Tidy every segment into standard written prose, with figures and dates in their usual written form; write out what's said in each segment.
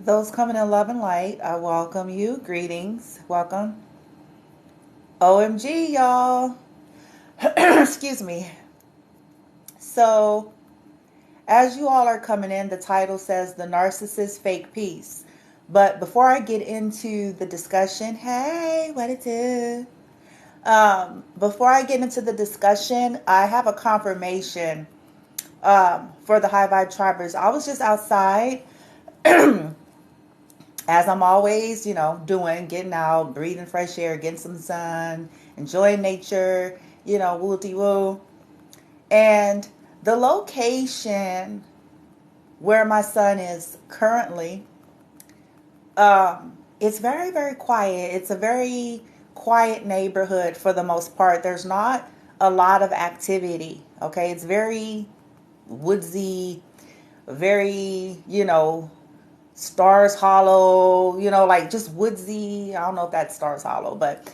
Those coming in love and light, I welcome you. Greetings. Welcome. OMG, y'all. Excuse me. So, as you all are coming in, the title says The Narcissist Fake Peace. But before I get into the discussion, hey, what it is? Before I get into the discussion, I have a confirmation for the High Vibe Tribers. I was just outside as I'm always, doing, getting out, breathing fresh air, getting some sun, enjoying nature, woo-de-woo. And the location where my son is currently, it's very, very quiet. It's a very quiet neighborhood for the most part. There's not a lot of activity, okay? It's very woodsy, very, Stars Hollow, like just woodsy. I don't know if that's Stars Hollow, but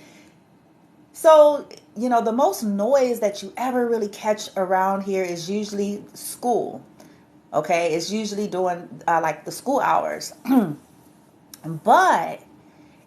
so, the most noise that you ever really catch around here is usually school. Okay, it's usually during like the school hours. But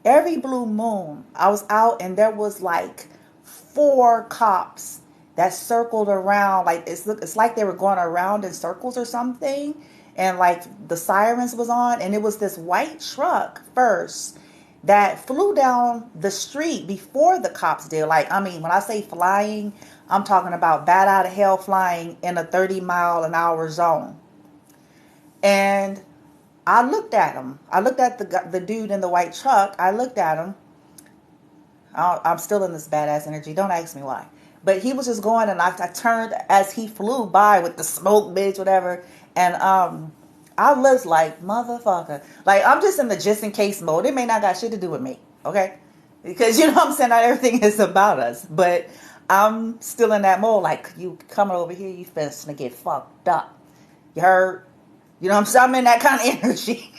every blue moon, I was out and there was like 4 cops that circled around. Like it's like they were going around in circles or something. And like the sirens was on, and it was this white truck first that flew down the street before the cops did. Like, I mean, when I say flying, I'm talking about bat out of hell flying in a 30-mile-an-hour zone. And I looked at him. I looked at the dude in the white truck. I looked at him. I'm still in this badass energy. Don't ask me why. But he was just going, and I turned as he flew by with the smoke, bitch, whatever. And I was like, motherfucker. Like, I'm just in the just in case mode. It may not got shit to do with me, okay? Because, you know what I'm saying? Not everything is about us. But I'm still in that mode. Like, you coming over here, you finna get fucked up. You heard? You know what I'm saying? I'm in that kind of energy.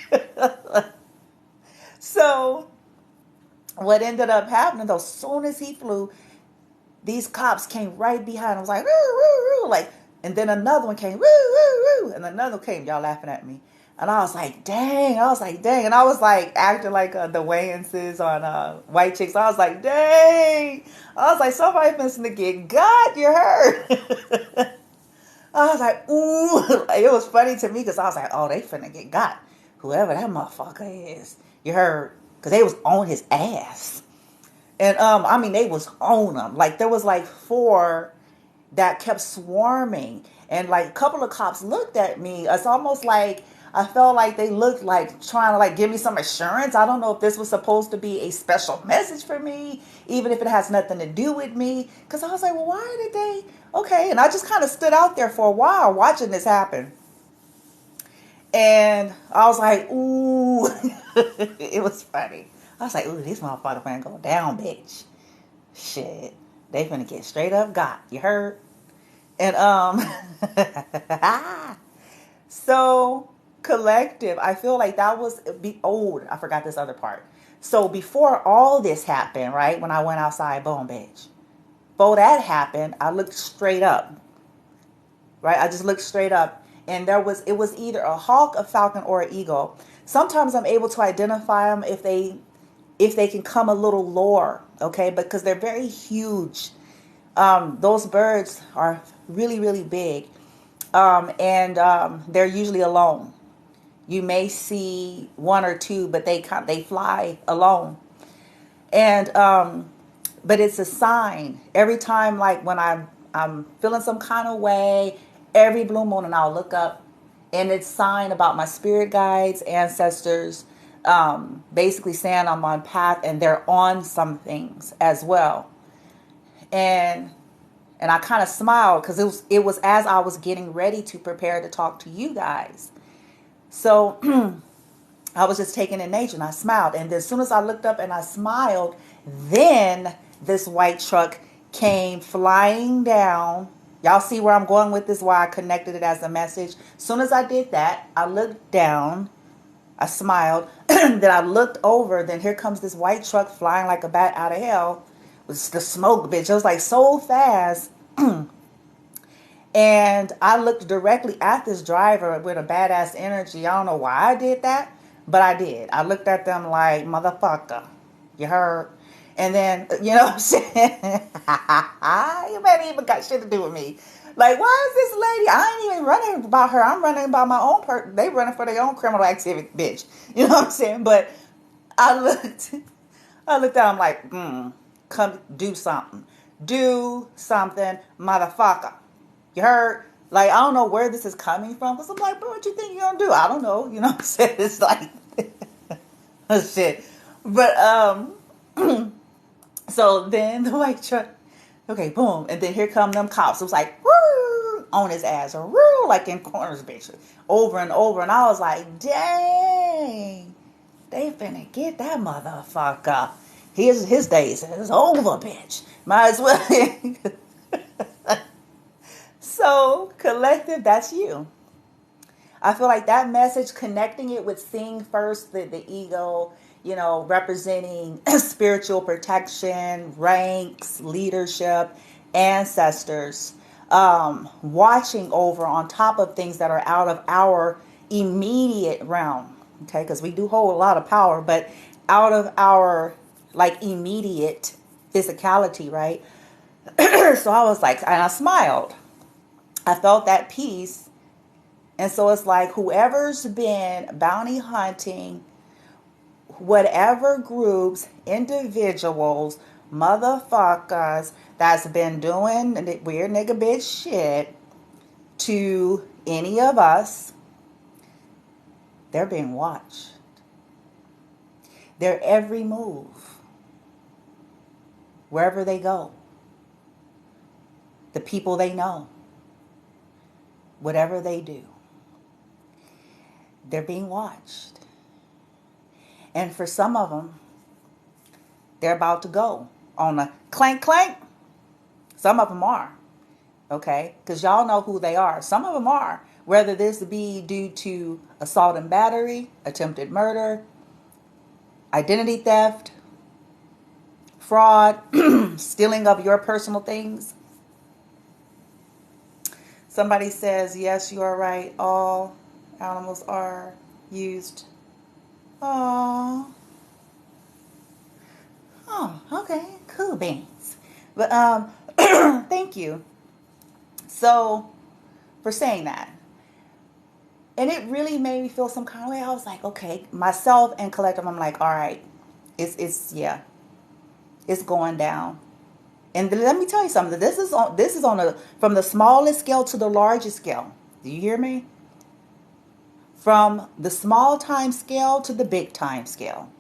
So, what ended up happening, though, as soon as he flew, these cops came right behind him. I was like, woo, woo, woo. Like, and then another one came, woo, woo, woo. And another one came, y'all laughing at me. And I was like, dang. And I was like acting like the Wayanses on White Chicks. I was like, dang. I was like, somebody finna get got, you heard? I was like, ooh. It was funny to me because I was like, oh, they finna get got. Whoever that motherfucker is. You heard? Because they was on his ass. And I mean, they was on him. Like, there was like 4 that kept swarming. And like a couple of cops looked at me. It's almost like I felt like they looked like trying to like give me some assurance. I don't know if this was supposed to be a special message for me, even if it has nothing to do with me. Because I was like, well, why did they? Okay. And I just kind of stood out there for a while watching this happen. And I was like, ooh. It was funny. I was like, ooh, this motherfucker finna go down, bitch. Shit. They finna get straight up got. You heard? And so collective, I feel like that was old. I forgot this other part. So before all this happened, right? When I went outside, boom, bitch. Before that happened, I looked straight up. Right? I just looked straight up. And it was either a hawk, a falcon, or an eagle. Sometimes I'm able to identify them if they can come a little lower, okay? Because they're very huge. Those birds are really, really big. And they're usually alone. You may see 1 or 2, but they fly alone. And but it's a sign. Every time, like when I'm feeling some kind of way, every blue moon, and I'll look up, and it's sign about my spirit guides, ancestors, basically saying I'm on path, and they're on some things as well. And I kind of smiled because it was as I was getting ready to prepare to talk to you guys. So I was just taking in nature, and I smiled. And then as soon as I looked up and I smiled, then this white truck came flying down. Y'all see where I'm going with this, why I connected it as a message. As soon as I did that, I looked down, I smiled, then I looked over, then here comes this white truck flying like a bat out of hell. It was the smoke, bitch. It was like so fast. And I looked directly at this driver with a badass energy. I don't know why I did that, but I did. I looked at them like, motherfucker, you heard? And then, you know what I'm saying? You better even got shit to do with me. Like, why is this lady? I ain't even running about her. I'm running about my own they running for their own criminal activity, bitch. You know what I'm saying? But I looked, I looked at him like, come do something. Do something, motherfucker. You heard? Like, I don't know where this is coming from. Because I'm like, bro, what you think you're going to do? I don't know. You know what I'm saying? It's like, oh, shit. But, so then the white truck, okay, boom. And then here come them cops. It was like, woo, on his ass. Or woo, like in corners, bitch. Over and over. And I was like, dang. They finna get that motherfucker. His days is over, bitch. Might as well. So, collective, that's you. I feel like that message, connecting it with seeing first the ego, you know, representing spiritual protection, ranks, leadership, ancestors, watching over on top of things that are out of our immediate realm, okay? Because we do hold a lot of power, but out of our, like, immediate physicality, right? So I was like, and I smiled. I felt that peace. And so it's like whoever's been bounty hunting, whatever groups, individuals, motherfuckers that's been doing weird nigga bitch shit to any of us, they're being watched. Their every move, wherever they go, the people they know, whatever they do, they're being watched. And for some of them, they're about to go on a clank clank. Some of them are, okay? Because y'all know who they are. Some of them are, whether this be due to assault and battery, attempted murder, identity theft, fraud, stealing of your personal things. Somebody says, yes, you are right. All animals are used. Oh, okay. Cool beans. But, thank you. So, for saying that. And it really made me feel some kind of way. I was like, okay, myself and collective, I'm like, all right, it's going down. And let me tell you something. This is on from the smallest scale to the largest scale. Do you hear me? From the small time scale to the big time scale.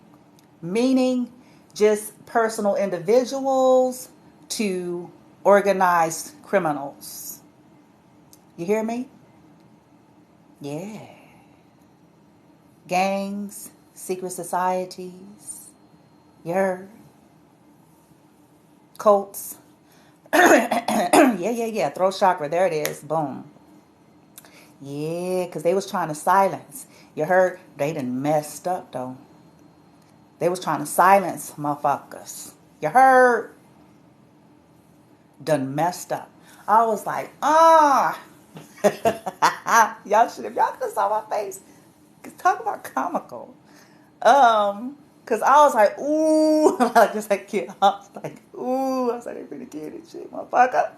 Meaning just personal individuals to organized criminals. You hear me? Yeah. Gangs, secret societies. You heard? Cults. Yeah. Throat chakra. There it is. Boom. Yeah, because they was trying to silence. You heard? They done messed up, though. They was trying to silence motherfuckers. You heard? Done messed up. I was like, y'all should have, y'all could have saw my face. Talk about comical. Cause I was like, ooh, just like kid. I was like, ooh, I was like, they pretty kid and shit, motherfucker.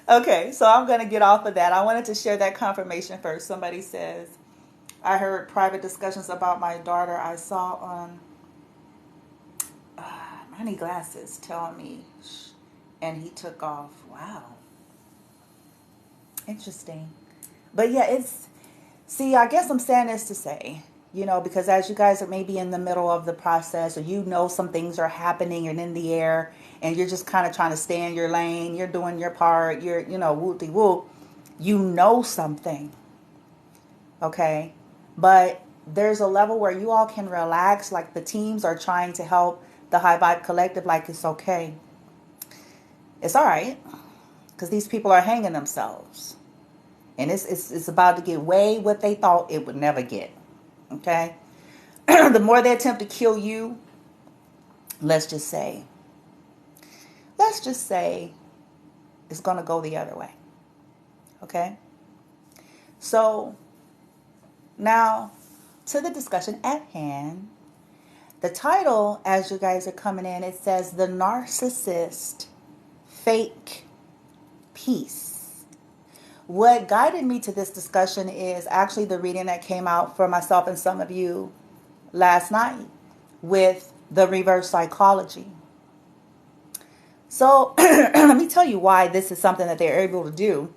Okay, so I'm gonna get off of that. I wanted to share that confirmation first. Somebody says, I heard private discussions about my daughter I saw on Money Glasses telling me, and he took off. Wow. Interesting. But yeah, see, I guess I'm saying this to say, you know, because as you guys are maybe in the middle of the process, or you know some things are happening and in the air, and you're just kind of trying to stay in your lane, you're doing your part, you're, you know, whoop-de-whoop, you know something, okay? But there's a level where you all can relax, like the teams are trying to help the High Vibe Collective, like it's okay. It's all right, because these people are hanging themselves. And it's about to get way what they thought it would never get. Okay? The more they attempt to kill you, let's just say it's going to go the other way. Okay? So, now to the discussion at hand. The title, as you guys are coming in, it says The Narcissist Fake Peace. What guided me to this discussion is actually the reading that came out for myself and some of you last night with the reverse psychology. So let me tell you why this is something that they're able to do.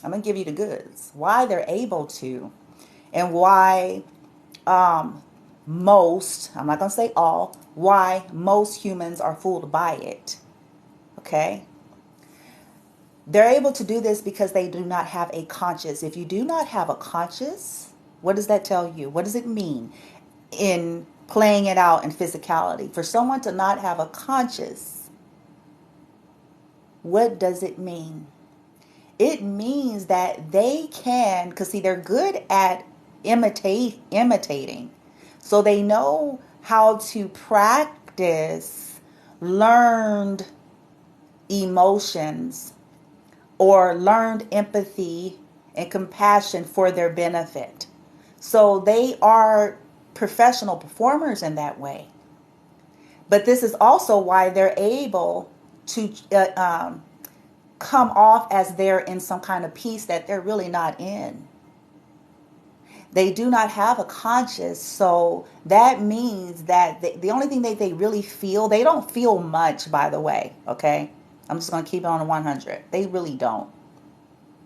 I'm going to give you the goods. Why they're able to, and why most, I'm not going to say all, why most humans are fooled by it. Okay? They're able to do this because they do not have a conscious. If you do not have a conscious, what does that tell you? What does it mean in playing it out in physicality? For someone to not have a conscious, what does it mean? It means that they can, because see, they're good at imitating. So they know how to practice learned emotions or learned empathy and compassion for their benefit. So they are professional performers in that way. But this is also why they're able to come off as they're in some kind of peace that they're really not in. They do not have a conscious, so that means that the only thing that they really feel, they don't feel much, by the way, okay? I'm just going to keep it on 100. They really don't.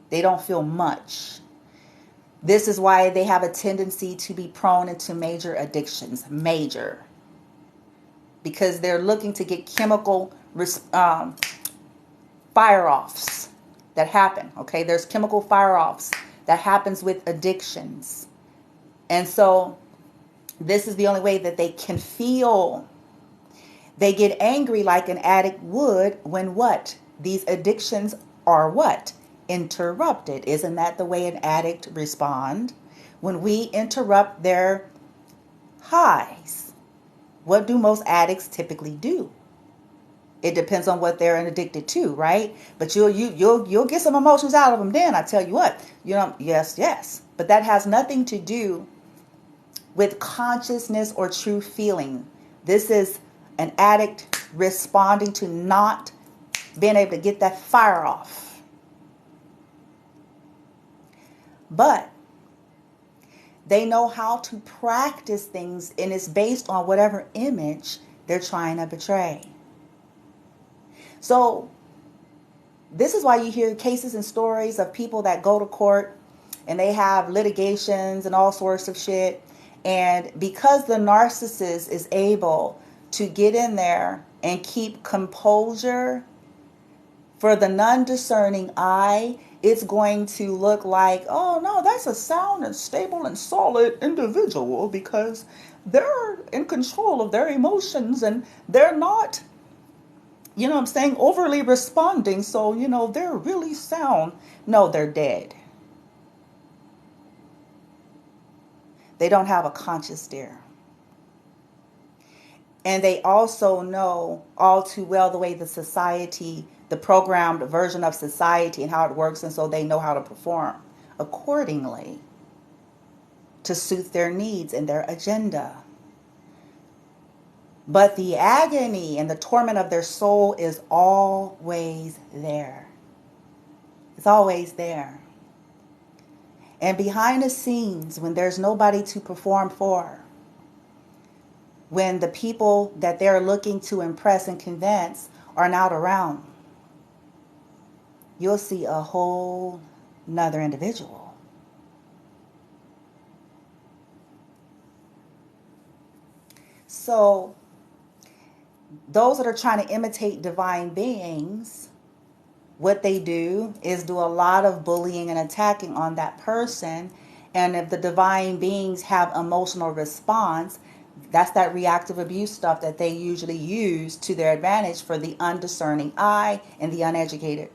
They don't feel much. This is why they have a tendency to be prone into major addictions, major. Because they're looking to get chemical fire-offs that happen, okay? There's chemical fire-offs that happens with addictions. And so this is the only way that they can feel. They get angry like an addict would when what? These addictions are what? Interrupted. Isn't that the way an addict responds? When we interrupt their highs, what do most addicts typically do? It depends on what they're addicted to, right? But you'll get some emotions out of them. Then I tell you what, yes, but that has nothing to do with consciousness or true feeling. This is an addict responding to not being able to get that fire off. But they know how to practice things, and it's based on whatever image they're trying to portray. So this is why you hear cases and stories of people that go to court and they have litigations and all sorts of shit. And because the narcissist is able to get in there and keep composure, for the non-discerning eye, it's going to look like, oh no, that's a sound and stable and solid individual because they're in control of their emotions and they're not, overly responding. So, they're really sound. No, they're dead. They don't have a conscious there. And they also know all too well the way the society, the programmed version of society and how it works. And so they know how to perform accordingly to suit their needs and their agenda. But the agony and the torment of their soul is always there. It's always there. And behind the scenes, when there's nobody to perform for, when the people that they're looking to impress and convince are not around, you'll see a whole nother individual. So those that are trying to imitate divine beings, what they do is do a lot of bullying and attacking on that person. And if the divine beings have emotional response, that's that reactive abuse stuff that they usually use to their advantage for the undiscerning eye and the uneducated.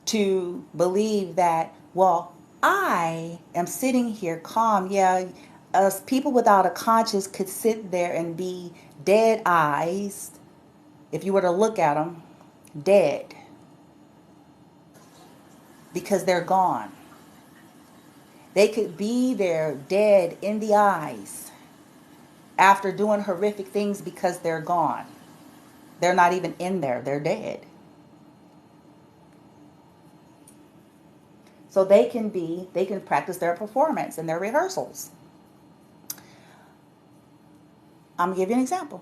To believe that, well, I am sitting here calm. Yeah, us people without a conscience could sit there and be dead eyes. If you were to look at them, dead. Because they're gone. They could be there dead in the eyes after doing horrific things because they're gone. They're not even in there. They're dead. So they can practice their performance and their rehearsals. I'm going to give you an example.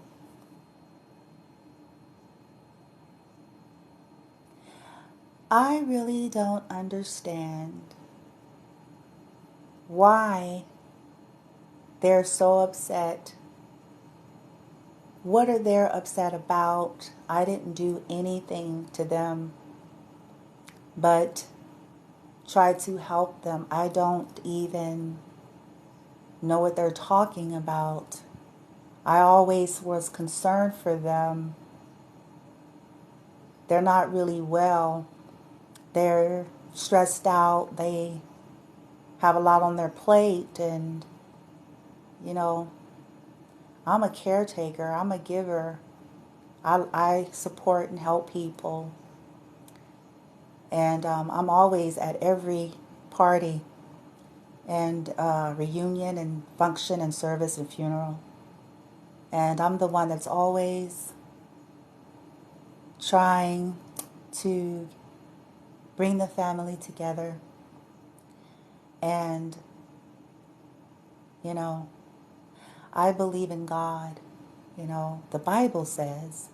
I really don't understand why they're so upset. What are they upset about? I didn't do anything to them but try to help them. I don't even know what they're talking about. I always was concerned for them. They're not really well. They're stressed out. They have a lot on their plate. And, you know, I'm a caretaker. I'm a giver. I support and help people. And I'm always at every party and reunion and function and service and funeral. And I'm the one that's always trying to bring the family together. And, you know, I believe in God. You know, the Bible says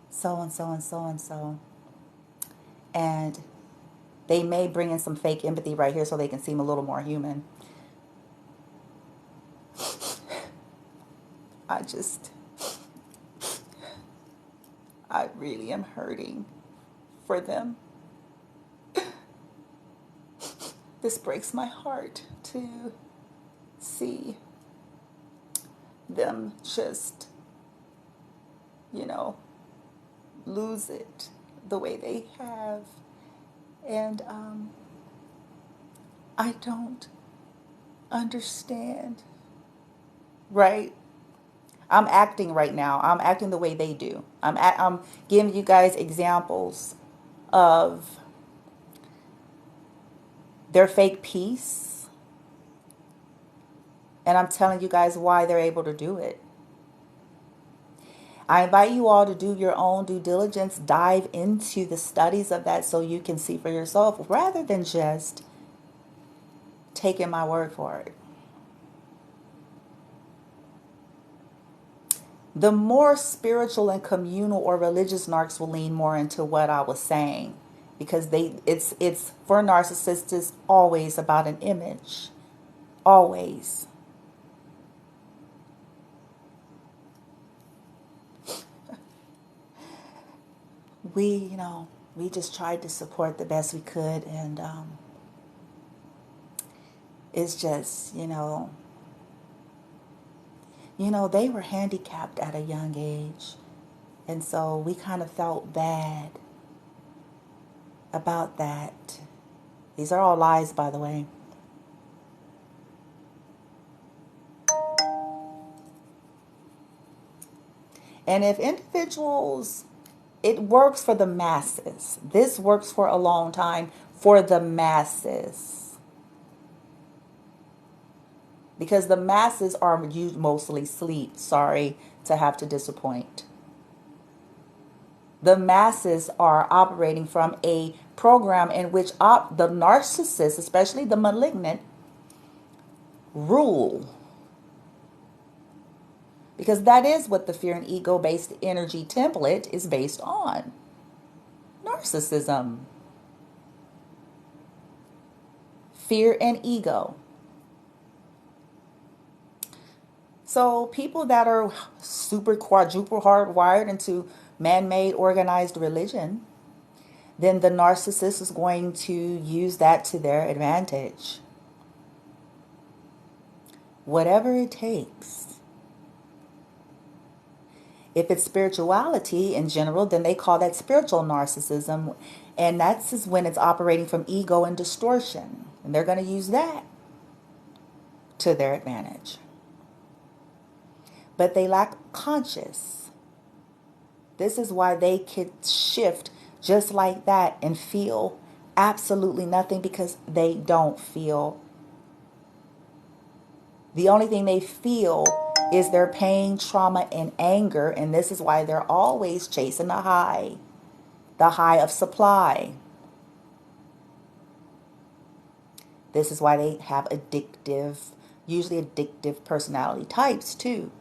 so and so and so and so. And they may bring in some fake empathy right here so they can seem a little more human. I really am hurting for them. This breaks my heart to see them just, you know, lose it the way they have. And I don't understand, right? I'm acting right now. I'm acting the way they do. I'm giving you guys examples of their fake peace. And I'm telling you guys why they're able to do it. I invite you all to do your own due diligence, dive into the studies of that so you can see for yourself rather than just taking my word for it. The more spiritual and communal or religious narcs will lean more into what I was saying, because it's for narcissists, it's always about an image. Always. We just tried to support the best we could, and it's just, they were handicapped at a young age, and so we kind of felt bad about that. These are all lies, by the way. And if individuals, it works for the masses. This works for a long time for the masses. Because the masses are mostly sleep. Sorry to have to disappoint. The masses are operating from a program in which the narcissists, especially the malignant, rule. Because that is what the fear and ego-based energy template is based on. Narcissism. Fear and ego. So people that are super quadruple hardwired into man-made organized religion, then the narcissist is going to use that to their advantage. Whatever it takes. If it's spirituality in general, then they call that spiritual narcissism. And that's when it's operating from ego and distortion. And they're going to use that to their advantage. But they lack conscious. This is why they could shift just like that and feel absolutely nothing, because they don't feel. The only thing they feel is their pain, trauma, and anger. And this is why they're always chasing the high of supply. This is why they have usually addictive personality types too.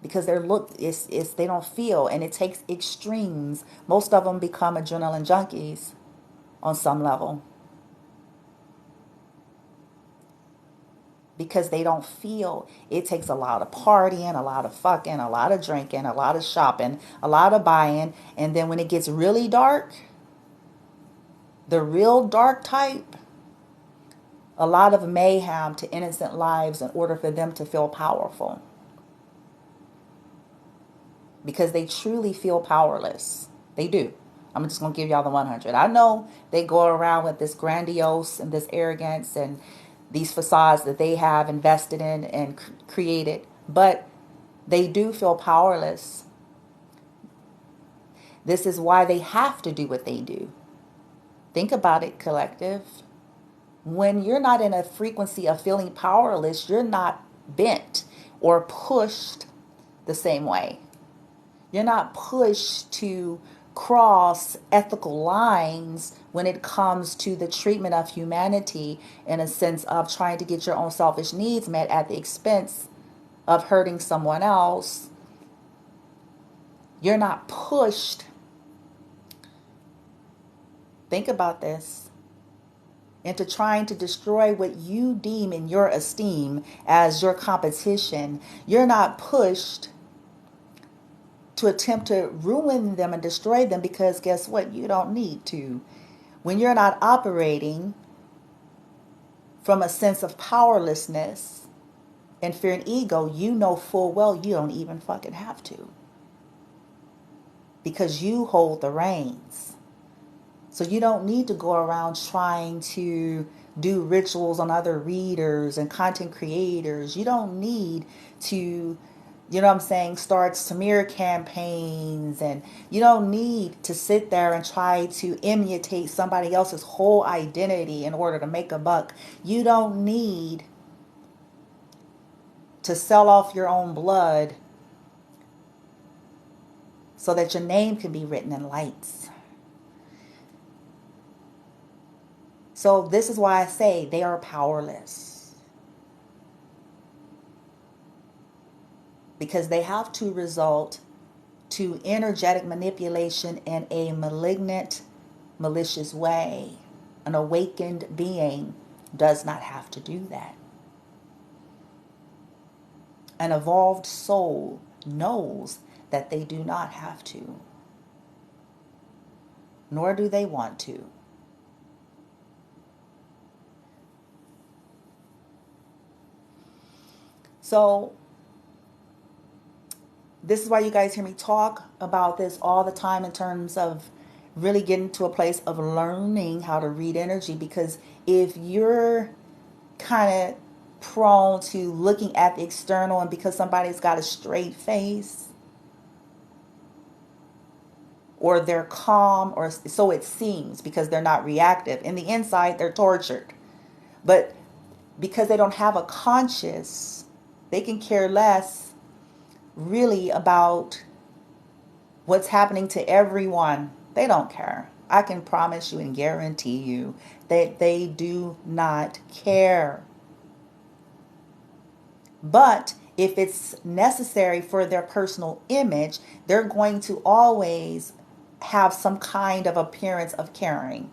Because their look is they don't feel, and it takes extremes. Most of them become adrenaline junkies on some level. Because they don't feel. It takes a lot of partying, a lot of fucking, a lot of drinking, a lot of shopping, a lot of buying. And then when it gets really dark, the real dark type, a lot of mayhem to innocent lives in order for them to feel powerful. Because they truly feel powerless. They do. I'm just going to give y'all the 100. I know they go around with this grandiose and this arrogance and these facades that they have invested in and created. But they do feel powerless. This is why they have to do what they do. Think about it, collective. When you're not in a frequency of feeling powerless, you're not bent or pushed the same way. You're not pushed to cross ethical lines when it comes to the treatment of humanity, in a sense of trying to get your own selfish needs met at the expense of hurting someone else. You're not pushed. Think about this. Into trying to destroy what you deem in your esteem as your competition. You're not pushed to attempt to ruin them and destroy them, because guess what? You don't need to. When you're not operating from a sense of powerlessness and fear and ego, you know full well you don't even fucking have to. Because you hold the reins. So you don't need to go around trying to do rituals on other readers and content creators. You don't need to, you know what I'm saying, start smear campaigns, and you don't need to sit there and try to imitate somebody else's whole identity in order to make a buck. You don't need to sell off your own blood so that your name can be written in lights. So this is why I say they are powerless. Because they have to resort to energetic manipulation in a malignant, malicious way. An awakened being does not have to do that. An evolved soul knows that they do not have to. Nor do they want to. So this is why you guys hear me talk about this all the time, in terms of really getting to a place of learning how to read energy. Because if you're kind of prone to looking at the external, and because somebody's got a straight face, or they're calm, or so it seems, because they're not reactive, in the inside they're tortured. But because they don't have a conscious, they can care less really about what's happening to everyone. They don't care. I can promise you and guarantee you that they do not care. But if it's necessary for their personal image, they're going to always have some kind of appearance of caring.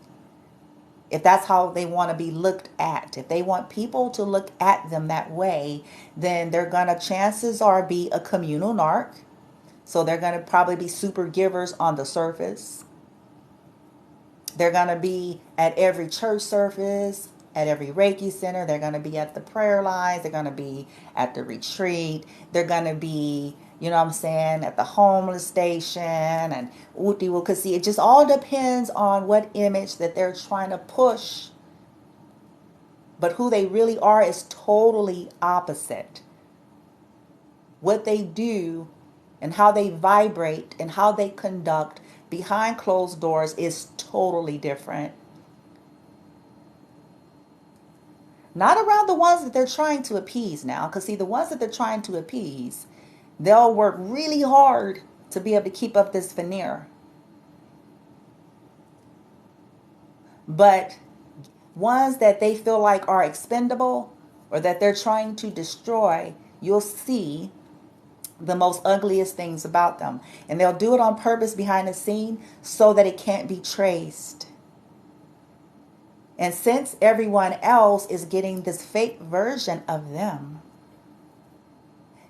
If that's how they want to be looked at, if they want people to look at them that way, then they're going to, chances are, be a communal narc. So they're going to probably be super givers on the surface. They're going to be at every church service, at every Reiki center. They're going to be at the prayer lines. They're going to be at the retreat. They're going to be, you know what I'm saying, at the homeless station and because see, it just all depends on what image that they're trying to push. But who they really are is totally opposite. What they do and how they vibrate and how they conduct behind closed doors is totally different. Not around the ones that they're trying to appease now. Because see, the ones that they're trying to appease, they'll work really hard to be able to keep up this veneer. But ones that they feel like are expendable or that they're trying to destroy, you'll see the most ugliest things about them. And they'll do it on purpose behind the scene so that it can't be traced. And since everyone else is getting this fake version of them,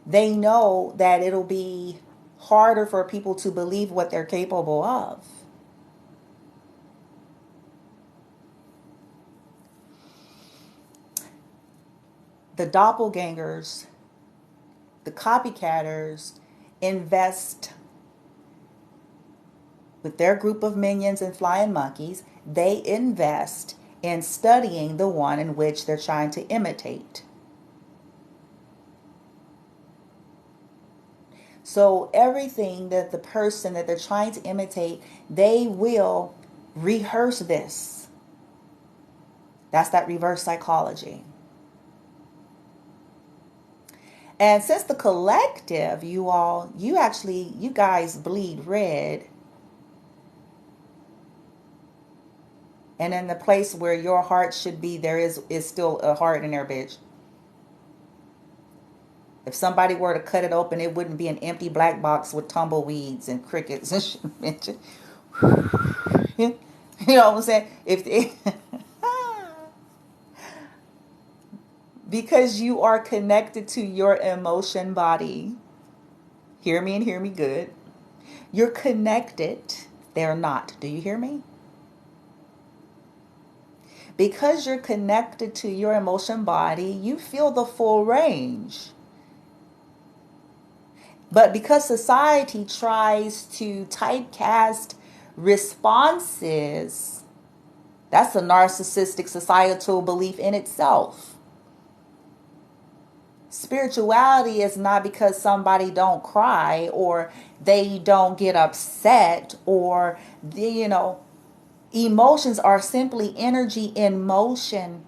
they know that it'll be harder for people to believe what they're capable of. The doppelgangers, the copycatters, invest with their group of minions and flying monkeys. They invest in studying the one in which they're trying to imitate. So everything that the person that they're trying to imitate, they will rehearse this. That's that reverse psychology. And since the collective, you guys bleed red. And in the place where your heart should be, there is still a heart in there, bitch. If somebody were to cut it open, it wouldn't be an empty black box with tumbleweeds and crickets and shit. You know what I'm saying? Because you are connected to your emotion body. Hear me and hear me good. You're connected. They're not. Do you hear me? Because you're connected to your emotion body, you feel the full range. But because society tries to typecast responses, that's a narcissistic societal belief in itself. Spirituality is not because somebody don't cry or they don't get upset or, emotions are simply energy in motion.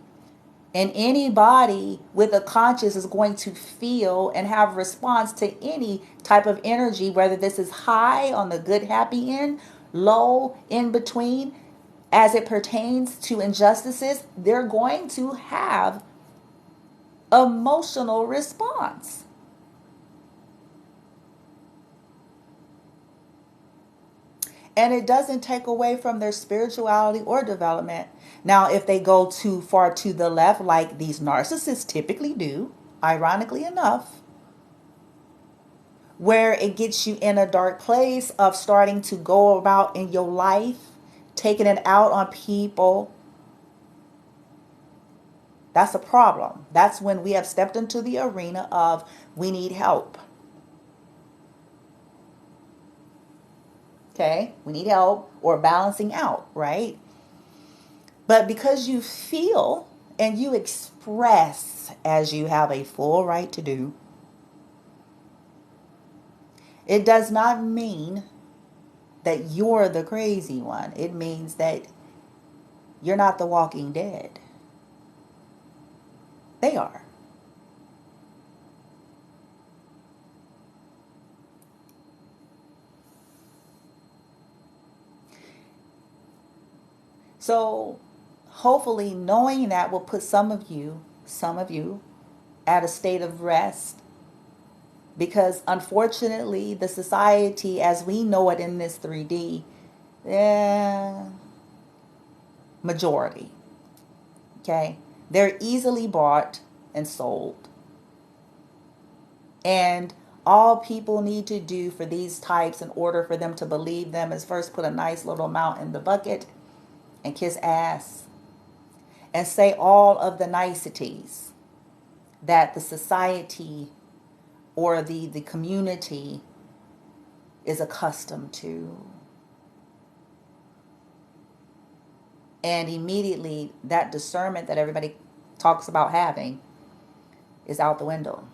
And anybody with a conscious is going to feel and have response to any type of energy, whether this is high on the good, happy end, low, in between, as it pertains to injustices, they're going to have emotional response. And it doesn't take away from their spirituality or development. Now, if they go too far to the left, like these narcissists typically do, ironically enough, where it gets you in a dark place of starting to go about in your life, taking it out on people, that's a problem. That's when we have stepped into the arena of we need help. Okay, we need help or balancing out, right? But because you feel and you express as you have a full right to do, it does not mean that you're the crazy one. It means that you're not the walking dead. They are. So hopefully knowing that will put some of you at a state of rest. Because unfortunately, the society as we know it in this 3D, majority, okay, they're easily bought and sold. And all people need to do for these types in order for them to believe them is first put a nice little amount in the bucket and kiss ass and say all of the niceties that the society or the community is accustomed to. And immediately that discernment that everybody talks about having is out the window.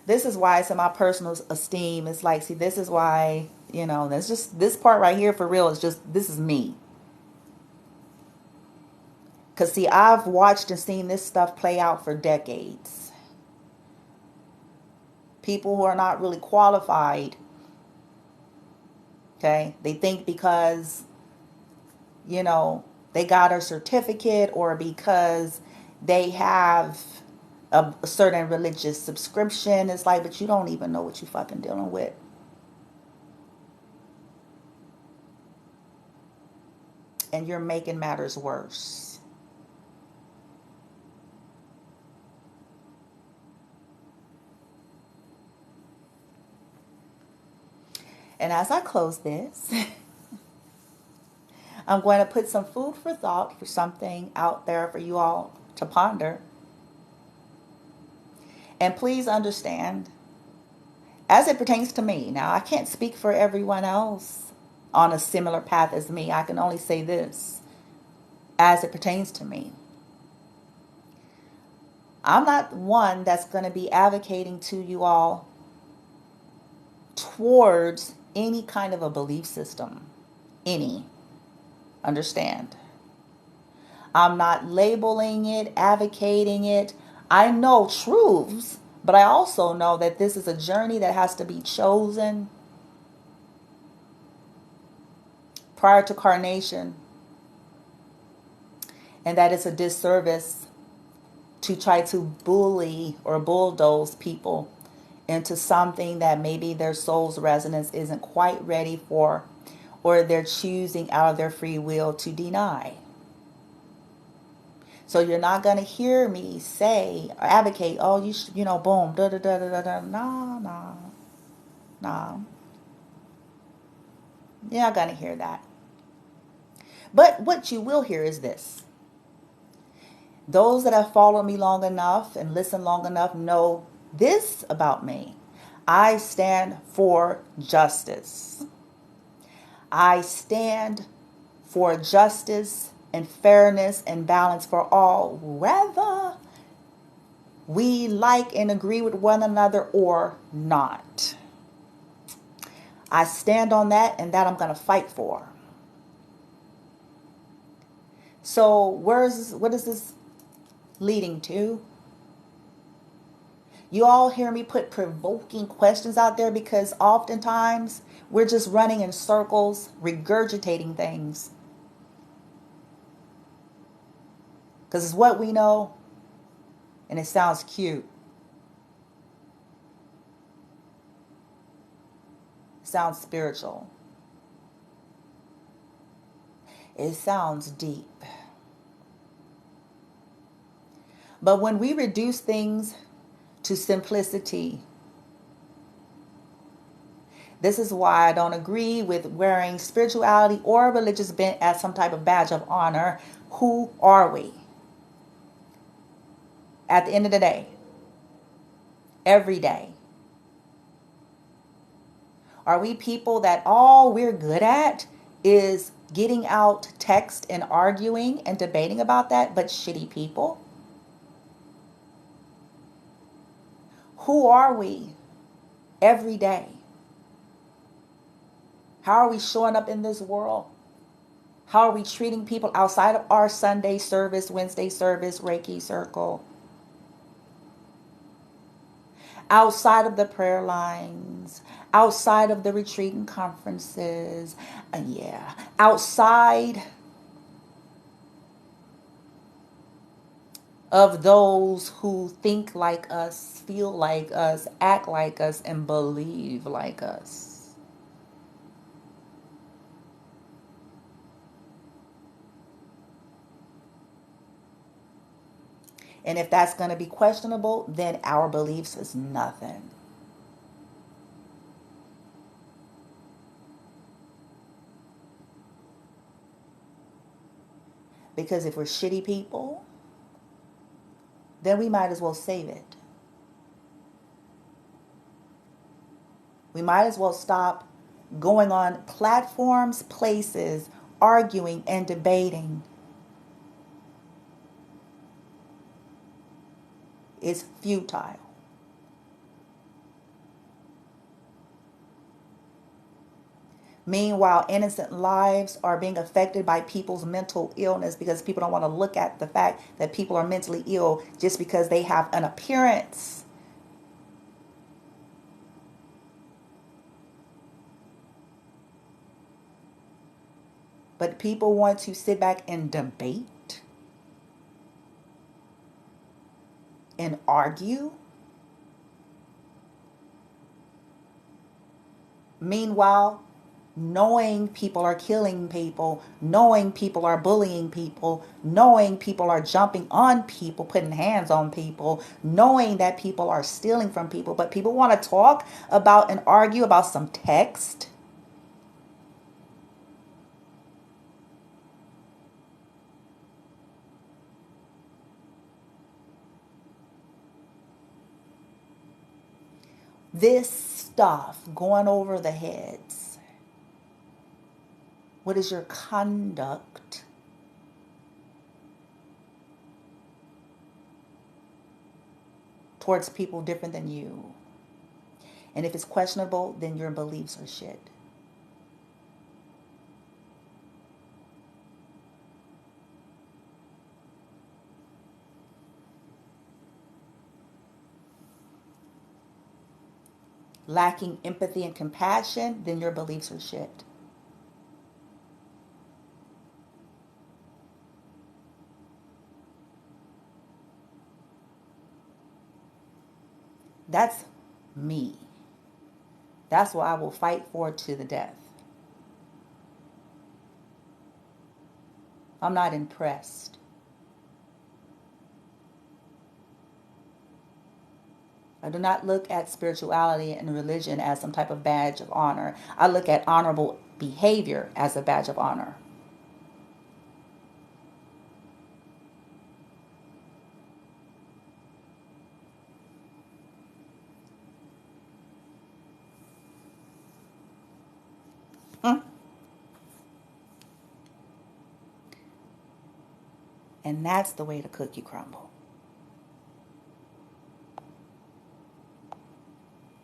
This is why it's in my personal esteem. It's like, see, this is why, that's just this part right here for real is just, this is me. Because, see, I've watched and seen this stuff play out for decades. People who are not really qualified, okay, they think because, they got a certificate or because they have a certain religious subscription. It's like, but you don't even know what you fucking dealing with. And you're making matters worse. And as I close this, I'm going to put some food for thought for something out there for you all to ponder. And please understand, as it pertains to me, now I can't speak for everyone else on a similar path as me. I can only say this, as it pertains to me. I'm not one that's going to be advocating to you all towards any kind of a belief system. Any. Understand? I'm not labeling it, advocating it. I know truths, but I also know that this is a journey that has to be chosen prior to carnation, and that it's a disservice to try to bully or bulldoze people into something that maybe their soul's resonance isn't quite ready for, or they're choosing out of their free will to deny. So you're not going to hear me say or advocate, oh, you should, boom, da da da da da. Nah. You're not going to hear that. But what you will hear is this. Those that have followed me long enough and listened long enough know this about me. I stand for justice. I stand for justice and fairness and balance for all, whether we like and agree with one another or not. I stand on that, and that I'm going to fight for. So what is this leading to? You all hear me put provoking questions out there because oftentimes we're just running in circles, regurgitating things. Because it's what we know, and it sounds cute. It sounds spiritual. It sounds deep. But when we reduce things to simplicity, this is why I don't agree with wearing spirituality or religious bent as some type of badge of honor. Who are we? At the end of the day, every day, are we people that all we're good at is getting out text and arguing and debating about that, but shitty people? Who are we every day? How are we showing up in this world? How are we treating people outside of our Sunday service, Wednesday service, Reiki circle? Outside of the prayer lines, outside of the retreat and conferences, outside of those who think like us, feel like us, act like us, and believe like us. And if that's going to be questionable, then our beliefs is nothing. Because if we're shitty people, then we might as well save it. We might as well stop going on platforms, places, arguing and debating. It's futile. Meanwhile, innocent lives are being affected by people's mental illness because people don't want to look at the fact that people are mentally ill just because they have an appearance. But people want to sit back and debate and argue. Meanwhile, knowing people are killing people, knowing people are bullying people, knowing people are jumping on people, putting hands on people, knowing that people are stealing from people, but people want to talk about and argue about some text. This stuff going over the heads. What is your conduct towards people different than you? And if it's questionable, then your beliefs are shit. Lacking empathy and compassion, then your beliefs are shit. That's me. That's what I will fight for to the death. I'm not impressed. I do not look at spirituality and religion as some type of badge of honor. I look at honorable behavior as a badge of honor. And that's the way the cookie crumble.